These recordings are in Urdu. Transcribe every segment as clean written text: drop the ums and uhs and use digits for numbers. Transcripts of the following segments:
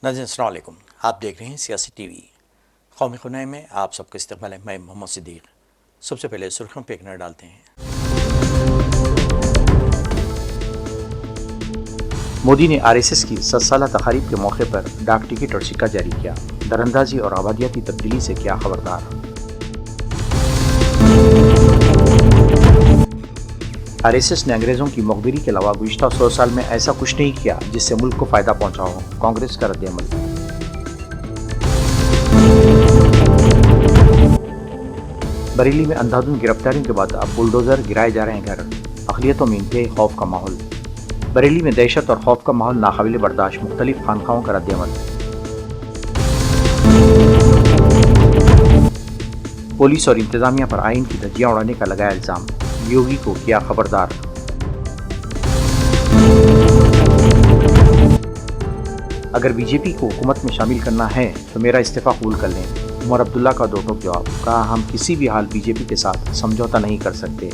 ناظرین السلام علیکم، آپ دیکھ رہے ہیں سیاسی ٹی وی۔ قومی خنائی میں آپ سب کا استقبال ہے۔ میں محمد صدیق۔ سب سے پہلے سرخیوں پہ ایک نظر ڈالتے ہیں۔ مودی نے آر ایس ایس کی 7 سالہ تقاریب کے موقع پر ڈاک ٹکٹ اور سکہ جاری کیا۔ دراندازی اور آبادیاتی تبدیلی سے کیا خبردار۔ آر ایس ایس نے انگریزوں کی مخبری کے علاوہ گزشتہ 100 سال میں ایسا کچھ نہیں کیا جس سے ملک کو فائدہ پہنچا ہو۔ کانگریس کا رد عمل۔ بریلی میں اندھا دھند گرفتاریوں کے بعد اب بلڈوزر گرائے جا رہے ہیں گھر۔ اقلیتوں میں انتہائی خوف کا ماحول۔ بریلی میں دہشت اور خوف کا ماحول ناقابل برداشت، مختلف خانقاہوں کا رد عمل۔ پولیس اور انتظامیہ پر آئین کی دھجیاں اڑانے کا لگایا الزام، یوگی کو کیا خبردار۔ اگر بی جے پی کو حکومت میں شامل کرنا ہے تو میرا استعفیٰ قبول کر لیں، عمر عبداللہ کا دو ٹوک جواب۔ کہا ہم کسی بھی حال بی جے پی کے ساتھ سمجھوتا نہیں کر سکتے۔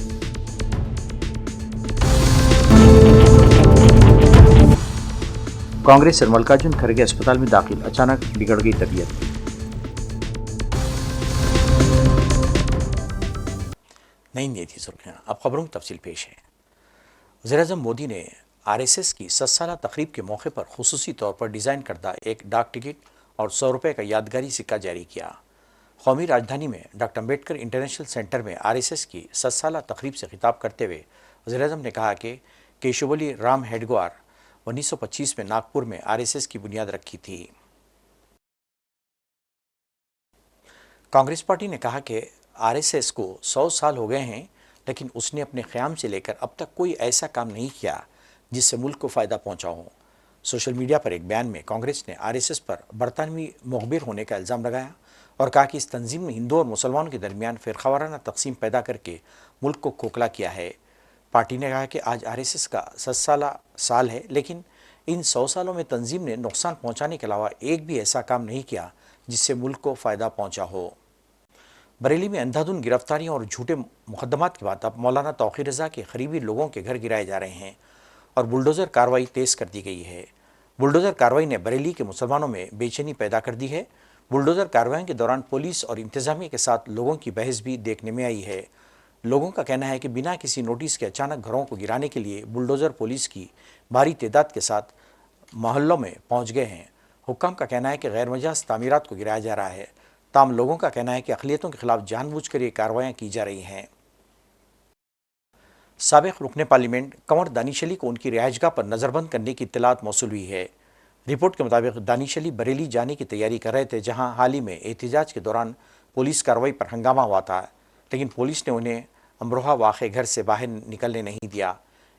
کانگریس اور ملکاجن کھڑگے اسپتال میں داخل، اچانک بگڑ گئی طبیعت۔ نہیں تھی سرخیاں، اب خبروں کی تفصیل پیش ہے۔ وزیر اعظم مودی نے آر ایس ایس کی 7 سالہ تقریب کے موقع پر خصوصی طور پر ڈیزائن کردہ ایک ڈاک ٹکٹ اور 100 روپے کا یادگاری سکہ جاری کیا۔ قومی راجدھانی میں ڈاکٹر امبیڈکر انٹرنیشنل سینٹر میں آر ایس ایس کی 7 سالہ تقریب سے خطاب کرتے ہوئے وزیر اعظم نے کہا کہ کیشوبلی رام ہیڈگوار 1925 میں ناگپور میں آر ایس ایس کی بنیاد رکھی تھی۔ کانگریس پارٹی نے کہا کہ آر ایس ایس کو 100 سال ہو گئے ہیں، لیکن اس نے اپنے قیام سے لے کر اب تک کوئی ایسا کام نہیں کیا جس سے ملک کو فائدہ پہنچا ہو۔ سوشل میڈیا پر ایک بیان میں کانگریس نے آر ایس ایس پر برطانوی مخبر ہونے کا الزام لگایا اور کہا کہ اس تنظیم نے ہندوؤں اور مسلمانوں کے درمیان فرقہ وارانہ تقسیم پیدا کر کے ملک کو کھوکھلا کیا ہے۔ پارٹی نے کہا کہ آج آر ایس ایس کا 7 سال ہے، لیکن ان 100 سالوں میں تنظیم نے نقصان پہنچانے کے علاوہ ایک بھی ایسا کام نہیں کیا جس سے ملک کو فائدہ پہنچا ہو۔ بریلی میں اندھا دھند گرفتاریوں اور جھوٹے مقدمات کے بعد اب مولانا توقیر رضا کے قریبی لوگوں کے گھر گرائے جا رہے ہیں اور بلڈوزر کارروائی تیز کر دی گئی ہے۔ بلڈوزر کارروائی نے بریلی کے مسلمانوں میں بے چینی پیدا کر دی ہے۔ بلڈوزر کارروائیوں کے دوران پولیس اور انتظامیہ کے ساتھ لوگوں کی بحث بھی دیکھنے میں آئی ہے۔ لوگوں کا کہنا ہے کہ بنا کسی نوٹس کے اچانک گھروں کو گرانے کے لیے بلڈوزر پولیس کی بھاری تعداد کے ساتھ محلوں میں پہنچ گئے ہیں۔ حکام کا کہنا ہے کہ غیر مجاز تعمیرات کو گرایا جا رہا ہے، تاہم لوگوں کا کہنا ہے کہ اقلیتوں کے خلاف جان بوجھ کر یہ کارروائیاں کی جا رہی ہیں۔ سابق رکن پارلیمنٹ کنور دانش علی کو ان کی رہائش گاہ پر نظر بند کرنے کی اطلاعات موصول ہوئی ہے۔ رپورٹ کے مطابق دانش علی بریلی جانے کی تیاری کر رہے تھے، جہاں حال ہی میں احتجاج کے دوران پولیس کارروائی پر ہنگامہ ہوا تھا، لیکن پولیس نے انہیں امروہہ واقع گھر سے باہر نکلنے نہیں دیا۔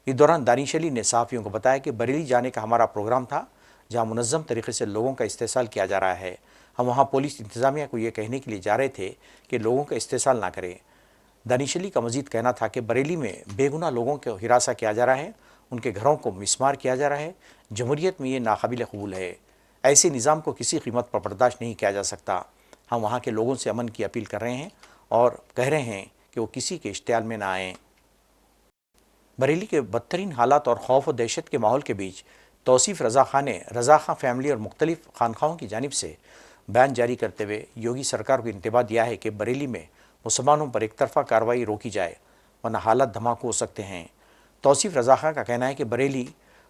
اس دوران دانش علی نے صحافیوں کو بتایا کہ بریلی جانے کا ہمارا پروگرام تھا، جہاں منظم طریقے سے لوگوں کا استحصال کیا جا رہا ہے۔ ہم وہاں پولیس انتظامیہ کو یہ کہنے کے لیے جا رہے تھے کہ لوگوں کا استحصال نہ کریں۔ دانش علی کا مزید کہنا تھا کہ بریلی میں بے گناہ لوگوں کو ہراساں کیا جا رہا ہے، ان کے گھروں کو مسمار کیا جا رہا ہے۔ جمہوریت میں یہ ناقابل قبول ہے۔ ایسے نظام کو کسی قیمت پر برداشت نہیں کیا جا سکتا۔ ہم وہاں کے لوگوں سے امن کی اپیل کر رہے ہیں اور کہہ رہے ہیں کہ وہ کسی کے اشتعال میں نہ آئیں۔ بریلی کے بدترین حالات اور خوف و دہشت کے ماحول کے بیچ توصیف رضا خان نے رضا خان فیملی اور مختلف خانقاہوں کی جانب سے بیان جاری کرتے ہوئے یوگی سرکار کو انتباہ دیا ہے کہ بریلی میں مسلمانوں پر ایک طرفہ کارروائی روکی جائے، ورنہ حالات دھماکوں ہو سکتے ہیں۔ توصیف رضا خان کا کہنا ہے کہ بریلی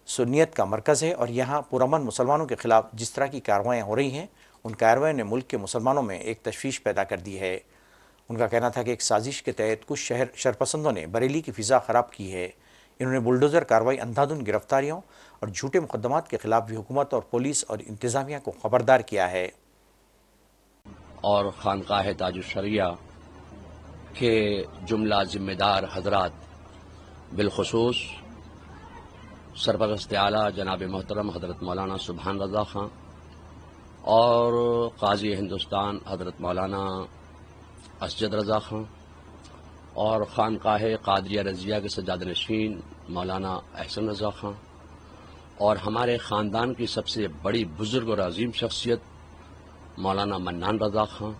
سنیت کا مرکز ہے اور یہاں پرامن مسلمانوں کے خلاف جس طرح کی کارروائیاں ہو رہی ہیں، ان کارروائیوں نے ملک کے مسلمانوں میں ایک تشویش پیدا کر دی ہے۔ ان کا کہنا تھا کہ ایک سازش کے تحت کچھ شرپسندوں نے بریلی کی فضا خراب کی ہے۔ انہوں نے بلڈوزر کارروائی، اندھا دھند گرفتاریوں اور جھوٹے مقدمات کے خلاف بھی حکومت اور پولیس اور انتظامیہ کو خبردار کیا ہے۔ اور خانقاہ تاج الشریعہ کے جملہ ذمہ دار حضرات، بالخصوص سرپرست اعلیٰ جناب محترم حضرت مولانا سبحان رضا خان اور قاضی ہندوستان حضرت مولانا اسجد رضا خان اور خانقاہ قادریہ رضیہ کے سجادہ نشین مولانا احسن رضا خان اور ہمارے خاندان کی سب سے بڑی بزرگ اور عظیم شخصیت مولانا منان رضا خان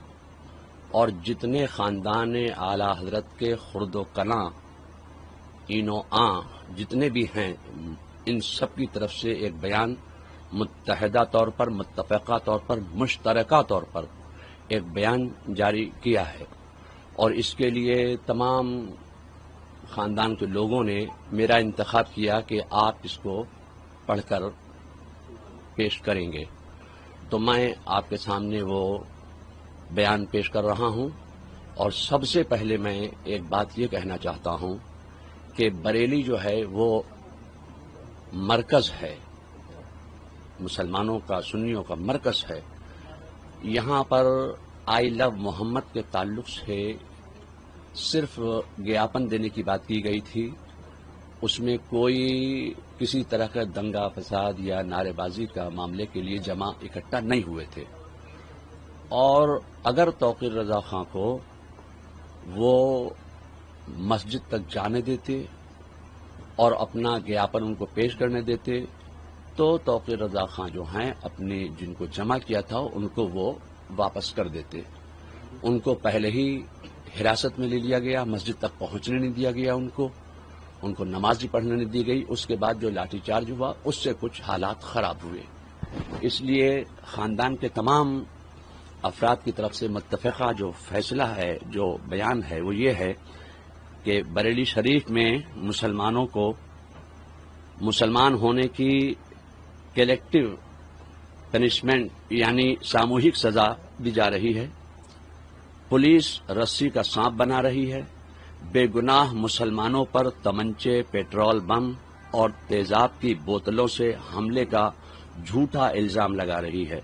اور جتنے خاندان اعلیٰ حضرت کے خرد و کلاں اینو آں جتنے بھی ہیں، ان سب کی طرف سے ایک بیان متحدہ طور پر، متفقہ طور پر، مشترکہ طور پر ایک بیان جاری کیا ہے، اور اس کے لیے تمام خاندان کے لوگوں نے میرا انتخاب کیا کہ آپ اس کو پڑھ کر پیش کریں گے، تو میں آپ کے سامنے وہ بیان پیش کر رہا ہوں۔ اور سب سے پہلے میں ایک بات یہ کہنا چاہتا ہوں کہ بریلی جو ہے وہ مرکز ہے، مسلمانوں کا، سنیوں کا مرکز ہے۔ یہاں پر آئی لو محمد کے تعلق سے صرف گیاپن دینے کی بات کی گئی تھی، اس میں کوئی کسی طرح کا دنگا فساد یا نعرے بازی کا معاملے کے لیے جمع اکٹھا نہیں ہوئے تھے۔ اور اگر توقیر رضا خان کو وہ مسجد تک جانے دیتے اور اپنا گیاپن ان کو پیش کرنے دیتے تو توقیر رضا خان جو ہیں اپنے جن کو جمع کیا تھا ان کو وہ واپس کر دیتے۔ ان کو پہلے ہی حراست میں لے لیا گیا، مسجد تک پہنچنے نہیں دیا گیا، ان کو نماز بھی پڑھنے نہیں دی گئی۔ اس کے بعد جو لاٹھی چارج ہوا اس سے کچھ حالات خراب ہوئے، اس لیے خاندان کے تمام افراد کی طرف سے متفقہ جو فیصلہ ہے، جو بیان ہے، وہ یہ ہے کہ بریلی شریف میں مسلمانوں کو مسلمان ہونے کی کلیکٹو پنشمنٹ یعنی ساموہک سزا دی جا رہی ہے۔ پولیس رسی کا سانپ بنا رہی ہے، بے گناہ مسلمانوں پر تمنچے، پیٹرول بم اور تیزاب کی بوتلوں سے حملے کا جھوٹا الزام لگا رہی ہے۔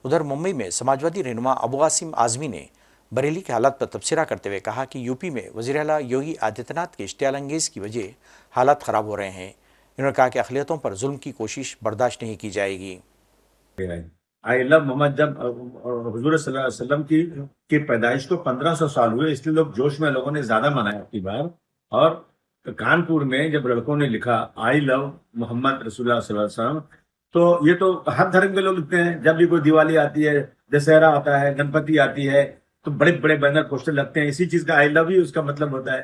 ادھر ممبئی میں سماجوادی رہنما ابو قاسم اعظمی نے بریلی کے حالات پر تبصرہ کرتے ہوئے کہا کہ یو پی میں وزیر اعلیٰ یوگی آدتیہ ناتھ کے اشتعال انگیز کی وجہ حالات خراب ہو رہے ہیں۔ انہوں نے کہا کہ اقلیتوں پر ظلم کی کوشش برداشت نہیں کی جائے گی۔ آئی لو محمد جب حضور صلی اللہ علیہ وسلم کی پیدائش کو 1500 سال ہوئے، اس لیے جوش میں لوگوں نے زیادہ منایا اپنی بار۔ اور کانپور میں جب لڑکوں نے لکھا آئی لو محمد رسول اللہ صلی اللہ علیہ وسلم، تو یہ تو ہر دھرم کے لوگ لکھتے ہیں۔ جب بھی کوئی دیوالی آتی ہے، دسہرا آتا ہے، گنپتی آتی ہے، تو بڑے بڑے بینر پوسٹر لگتے ہیں، اسی چیز کا آئی لو ہی اس کا مطلب ہوتا ہے۔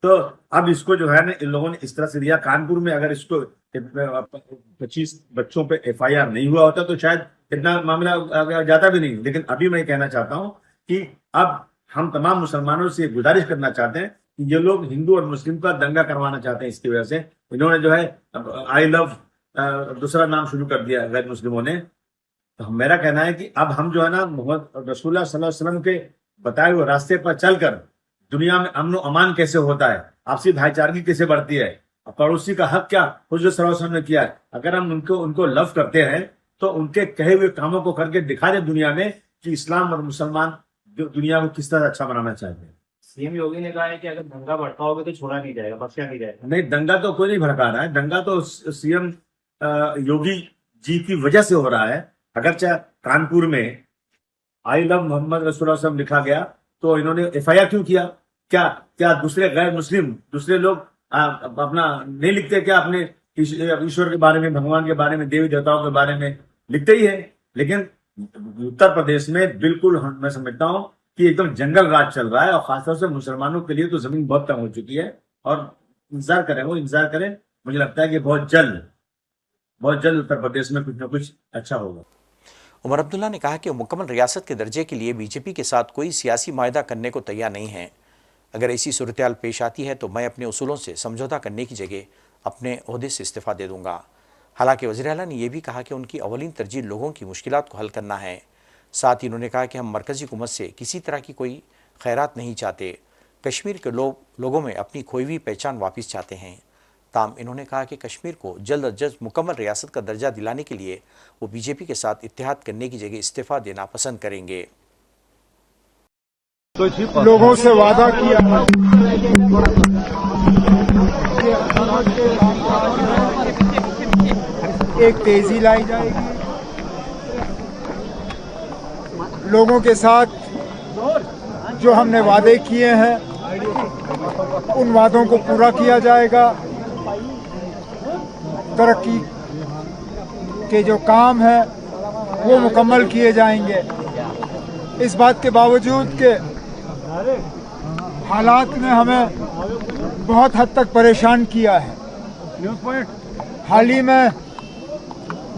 تو اب اس کو جو ہے نا ان لوگوں نے اس طرح سے دیا۔ کانپور میں اگر اس کو 25 بچوں پہ FIR نہیں ہوا ہوتا تو شاید اتنا معاملہ جاتا بھی نہیں۔ لیکن ابھی میں کہنا چاہتا ہوں کہ اب ہم تمام مسلمانوں سے گزارش کرنا چاہتے ہیں کہ یہ لوگ ہندو اور مسلم کا دنگا کروانا چاہتے ہیں، اس کی وجہ سے انہوں نے جو ہے آئی لو دوسرا نام شروع کر دیا غیر مسلموں نے۔ تو میرا کہنا ہے کہ اب ہم جو ہے نا محمد رسول اللہ صلی اللہ علیہ وسلم کے بتائے ہوئے راستے پر چل کر دنیا میں امن و امان کیسے ہوتا ہے، آپسی بھائی چارگی کیسے بڑھتی ہے، پڑوسی کا حق کیا حضرت صلی اللہ علیہ وسلم نے کیا ہے، اگر ہم ان کو لو کرتے ہیں تو ان کے کہے ہوئے کاموں کو کر کے دکھا دیں دنیا میں کہ اسلام اور مسلمان دنیا کو کس طرح اچھا بنانا چاہتے ہیں۔ سی ایم یوگی نے کہا ہے کہ اگر دنگا بھڑکا ہوگا تو چھوڑا نہیں جائے گا، بخشا نہیں جائے گا۔ نہیں، دنگا تو کوئی نہیں بھڑکا رہا ہے، دنگا تو سی ایم یوگی جی کی وجہ سے ہو رہا ہے۔ اگرچہ کانپور میں آئی لو محمد رسول اللہ صلی اللہ علیہ وسلم لکھا گیا تو انہوں نے FIR کیوں کیا؟ کیا دوسرے غیر مسلم دوسرے لوگ اپنا نہیں لکھتے کیا؟ اپنے ایشور کے بارے میں، بھگوان کے بارے میں، دیوی دیوتاؤں کے بارے میں لکھتے ہی ہے۔ لیکن اتر پردیش میں بالکل میں سمجھتا ہوں کہ ایک دم جنگل راج چل رہا ہے، اور خاص طور سے مسلمانوں کے لیے تو زمین بہت کم ہو چکی ہے۔ اور انتظار کریں، مجھے لگتا ہے کہ بہت جلد اتر پردیش میں کچھ نہ کچھ اچھا ہوگا۔ عمر عبداللہ نے کہا کہ مکمل ریاست کے درجے کے لیے BJP کے ساتھ کوئی سیاسی معاہدہ کرنے کو تیار نہیں ہے۔ اگر ایسی صورتحال پیش آتی ہے تو میں اپنے اصولوں سے سمجھوتہ کرنے کی جگہ اپنے عہدے سے استعفیٰ دے دوں گا۔ حالانکہ وزیر اعلیٰ نے یہ بھی کہا کہ ان کی اولین ترجیح لوگوں کی مشکلات کو حل کرنا ہے۔ ساتھ ہی انہوں نے کہا کہ ہم مرکزی حکومت سے کسی طرح کی کوئی خیرات نہیں چاہتے، کشمیر کے لوگوں میں اپنی کھوئی ہوئی پہچان واپس چاہتے ہیں۔ تاہم انہوں نے کہا کہ کشمیر کو جلد از جلد مکمل ریاست کا درجہ دلانے کے لیے وہ BJP کے ساتھ اتحاد کرنے کی جگہ استعفیٰ دینا پسند کریں گے۔ لوگوں سے وعدہ کیا ایک تیزی لائی جائے گی، لوگوں کے ساتھ جو ہم نے وعدے کیے ہیں ان وعدوں کو پورا کیا جائے گا، ترقی کے جو کام ہیں وہ مکمل کیے جائیں گے۔ اس بات کے باوجود کہ حالات نے ہمیں بہت حد تک پریشان کیا ہے، حال ہی میں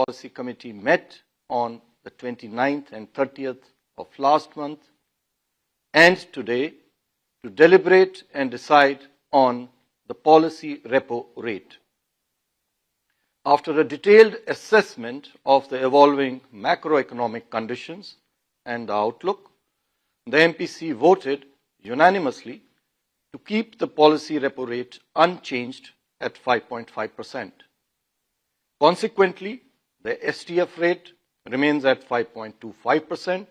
Policy Committee met on the 29th and 30th of last month and today to deliberate and decide on the policy repo rate. After a detailed assessment of the evolving macroeconomic conditions and the outlook, the MPC voted unanimously to keep the policy repo rate unchanged at 5.5%. Consequently, the STF rate remains at 5.25%,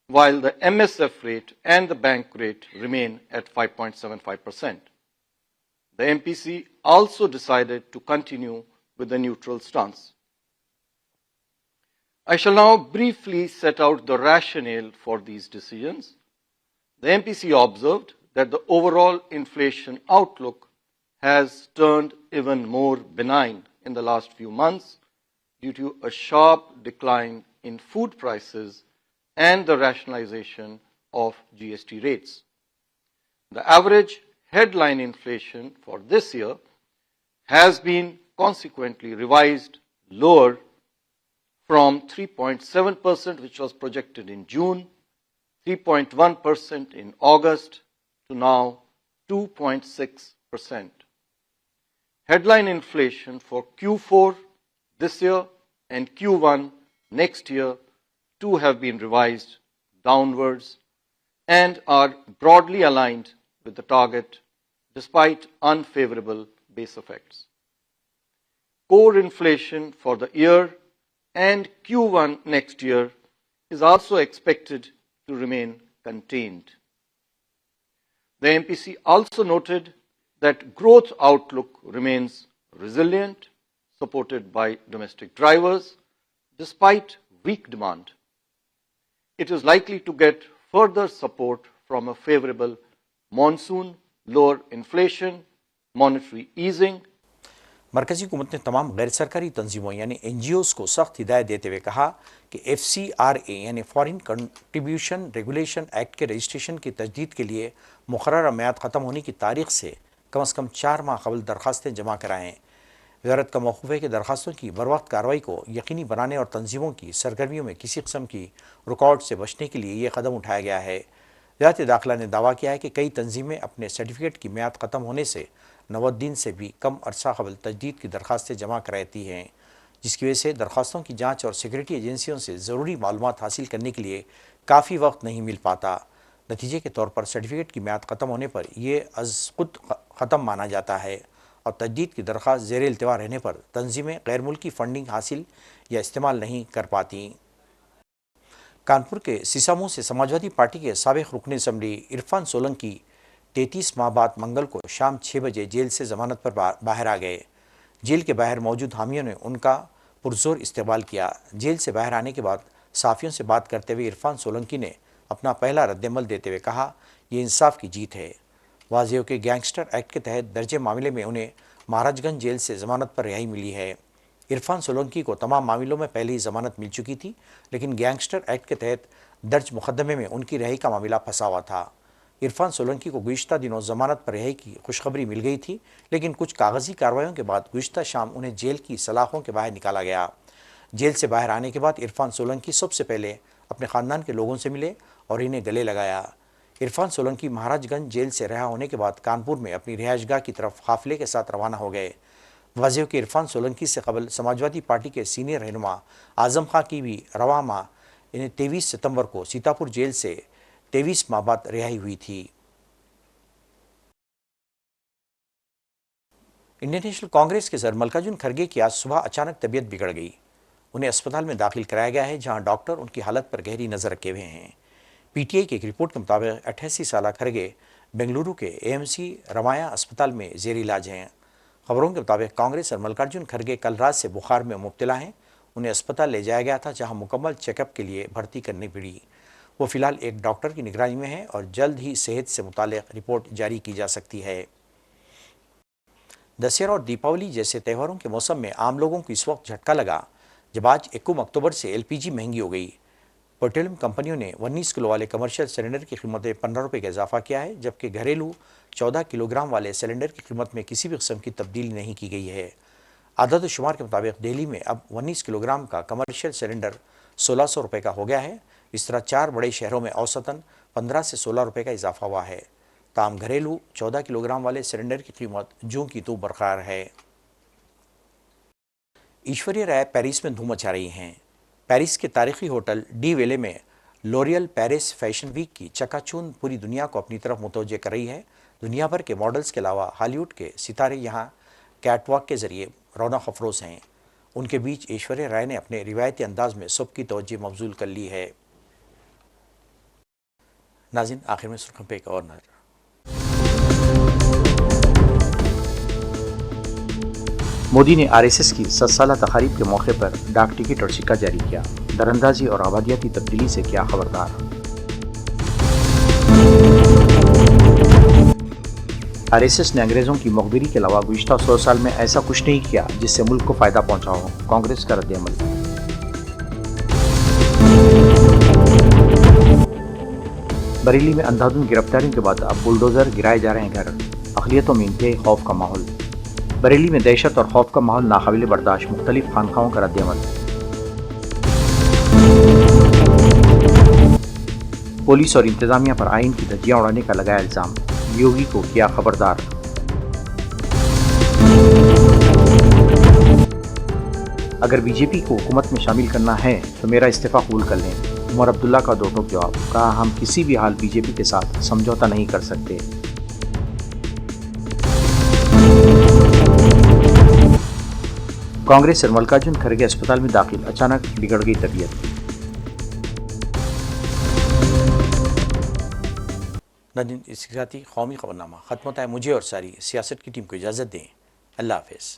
while the MSF rate and the bank rate remain at 5.75%. The MPC also decided to continue with the neutral stance. I shall now briefly set out the rationale for these decisions. The MPC observed that the overall inflation outlook has turned even more benign in the last few months due to a sharp decline in food prices and the rationalization of GST rates. The average headline inflation for this year has been consequently revised lower from 3.7%, which was projected in June, 3.1% in August, to now 2.6%. Headline inflation for Q4 this year and Q1 next year too have been revised downwards and are broadly aligned with the target despite unfavorable base effects. Core inflation for the year and Q1 next year is also expected to remain contained. The MPC also noted that growth outlook remains resilient, supported by domestic drivers, despite weak demand. It is likely to get further support from a favorable monsoon, lower inflation, monetary easing. مرکزی حکومت نے تمام غیر سرکاری تنظیموں یعنی NGOs کو سخت ہدایت دیتے ہوئے کہا کہ FCRA یعنی فارن کنٹریبیوشن ریگولیشن ایکٹ کے رجسٹریشن کی تجدید کے لیے مقررہ میعاد ختم ہونے کی تاریخ سے کم از کم 4 ماہ قبل درخواستیں جمع کرائیں۔ وزارت کا موقف ہے کہ درخواستوں کی بروقت کارروائی کو یقینی بنانے اور تنظیموں کی سرگرمیوں میں کسی قسم کی رکاوٹ سے بچنے کے لیے یہ قدم اٹھایا گیا ہے۔ وزارت داخلہ نے دعویٰ کیا ہے کہ کئی تنظیمیں اپنے سرٹیفکیٹ کی میعاد ختم ہونے سے 90 دن سے بھی کم عرصہ قبل تجدید کی درخواستیں جمع کراتی ہیں، جس کی وجہ سے درخواستوں کی جانچ اور سیکورٹی ایجنسیوں سے ضروری معلومات حاصل کرنے کے لیے کافی وقت نہیں مل پاتا۔ نتیجے کے طور پر سرٹیفکیٹ کی میعاد ختم ہونے پر یہ از خود ختم مانا جاتا ہے اور تجدید کی درخواست زیر التوا رہنے پر تنظیمیں غیر ملکی فنڈنگ حاصل یا استعمال نہیں کر پاتیں۔ کانپور کے سیسامو سے سماجوادی پارٹی کے سابق رکن اسمبلی عرفان سولنکی 33 ماہ بعد منگل کو شام 6 بجے جیل سے ضمانت پر باہر آ گئے۔ جیل کے باہر موجود حامیوں نے ان کا پرزور استقبال کیا۔ جیل سے باہر آنے کے بعد صحافیوں سے بات کرتے ہوئے عرفان سولنکی نے اپنا پہلا رد عمل دیتے ہوئے کہا، یہ انصاف کی جیت ہے۔ واضح ہو کہ گینگسٹر ایکٹ کے تحت درج معاملے میں انہیں مہاراج گنج جیل سے ضمانت پر رہائی ملی ہے۔ عرفان سولنکی کو تمام معاملوں میں پہلے ہی ضمانت مل چکی تھی، لیکن گینگسٹر ایکٹ کے تحت درج مقدمے میں ان کی رہائی کا معاملہ پھنسا ہوا تھا۔ عرفان سولنکی کو گزشتہ دنوں ضمانت پر رہائی کی خوشخبری مل گئی تھی، لیکن کچھ کاغذی کارروائیوں کے بعد گزشتہ شام انہیں جیل کی سلاخوں کے باہر نکالا گیا۔ جیل سے باہر آنے کے بعد عرفان سولنکی سب سے پہلے اپنے خاندان کے لوگوں سے ملے اور انہیں گلے لگایا۔ عرفان سولنکی مہاراج گنج جیل سے رہا ہونے کے بعد کانپور میں اپنی رہائش گاہ کی طرف قافلے کے ساتھ روانہ ہو گئے۔ واضح ہو کہ عرفان سولنکی سے قبل سماجوادی پارٹی کے سینئر رہنما اعظم خاں کی بھی رواں ماہ 23 ستمبر کو سیتاپور جیل سے 23 ماہ بعد رہائی ہوئی تھی۔ انڈین نیشنل کانگریس کے صدر ملکاجن کھرگے کی آج صبح اچانک طبیعت بگڑ گئی۔ انہیں اسپتال میں داخل کرایا گیا ہے، جہاں ڈاکٹر ان کی حالت پر گہری نظر رکھے ہوئے ہیں۔ PTI کی ایک رپورٹ کے مطابق 88 سالہ کھرگے بنگلورو کے AMC رمایا اسپتال میں زیر علاج ہیں۔ خبروں کے مطابق کانگریس صدر ملکاجن کھرگے کل رات سے بخار میں مبتلا ہیں۔ انہیں اسپتال لے جایا گیا تھا، جہاں مکمل چیک اپ کے لیے بھرتی کرنی پڑی۔ وہ فی الحال ایک ڈاکٹر کی نگرانی میں ہیں اور جلد ہی صحت سے متعلق رپورٹ جاری کی جا سکتی ہے۔ دسہرہ اور دیپاولی جیسے تہواروں کے موسم میں عام لوگوں کو اس وقت جھٹکا لگا جب آج 1 اکتوبر سے LPG مہنگی ہو گئی۔ پیٹرولیم کمپنیوں نے 19 کلو والے کمرشل سلنڈر کی قیمت میں 15 روپے کا اضافہ کیا ہے، جبکہ گھریلو 14 کلو گرام والے سلنڈر کی قیمت میں کسی بھی قسم کی تبدیلی نہیں کی گئی ہے۔ عدد و شمار کے مطابق دہلی میں اب 19 کلو گرام کا کمرشل سلنڈر 1600 روپے کا ہو گیا ہے۔ اس طرح 4 بڑے شہروں میں اوسطاً 15 سے 16 روپے کا اضافہ ہوا ہے۔ تاہم گھریلو 14 کلو گرام والے سلنڈر کی قیمت جوں کی توں برقرار ہے۔ ایشوریہ رائے پیرس میں دھوم مچا رہی ہیں۔ پیرس کے تاریخی ہوٹل ڈی ویلے میں لوریل پیرس فیشن ویک کی چکا چوند پوری دنیا کو اپنی طرف متوجہ کر رہی ہے۔ دنیا بھر کے ماڈلز کے علاوہ ہالی ووڈ کے ستارے یہاں کیٹ واک کے ذریعے رونق افروز ہیں۔ ان کے بیچ ایشوریہ رائے نے اپنے روایتی انداز میں سب کی توجہ مبذول کر لی ہے۔ ناظرین، آخر میں سرخیوں پہ ایک اور نظر۔ مودی نے RSS کی 7 سالہ تقاریب کے موقع پر ڈاک ٹکٹ اور سکہ جاری کیا۔ دراندازی اور آبادیاتی تبدیلی سے کیا خبردار۔ RSS نے انگریزوں کی مخبری کے علاوہ گزشتہ 100 سال میں ایسا کچھ نہیں کیا جس سے ملک کو فائدہ پہنچا ہو۔ کانگریس کا رد عمل۔ بریلی میں اندھا دھند گرفتاریوں کے بعد اب بلڈوزر گرائے جا رہے ہیں گھر۔ اقلیتوں میں انتہائی خوف کا ماحول۔ بریلی میں دہشت اور خوف کا ماحول ناقابل برداشت، مختلف خانقاہوں کا رد عمل۔ پولیس اور انتظامیہ پر آئین کی دھجیاں اڑانے کا لگایا الزام، یوگی کو کیا خبردار۔ اگر BJP کو حکومت میں شامل کرنا ہے تو میرا استعفیٰ قبول کر لیں، عمر عبداللہ کا دو ٹوک جواب۔ کہا، ہم کسی بھی حال BJP کے ساتھ سمجھوتہ نہیں کر سکتے۔ کانگریس صدر ملکاجن کھرگے اسپتال میں داخل، اچانک بگڑ گئی طبیعت۔ ناظرین، اس کے ساتھ ہی قومی خبرنامہ ختم ہوتا ہے۔ مجھے اور ساری سیاست کی ٹیم کو اجازت دیں۔ اللہ حافظ۔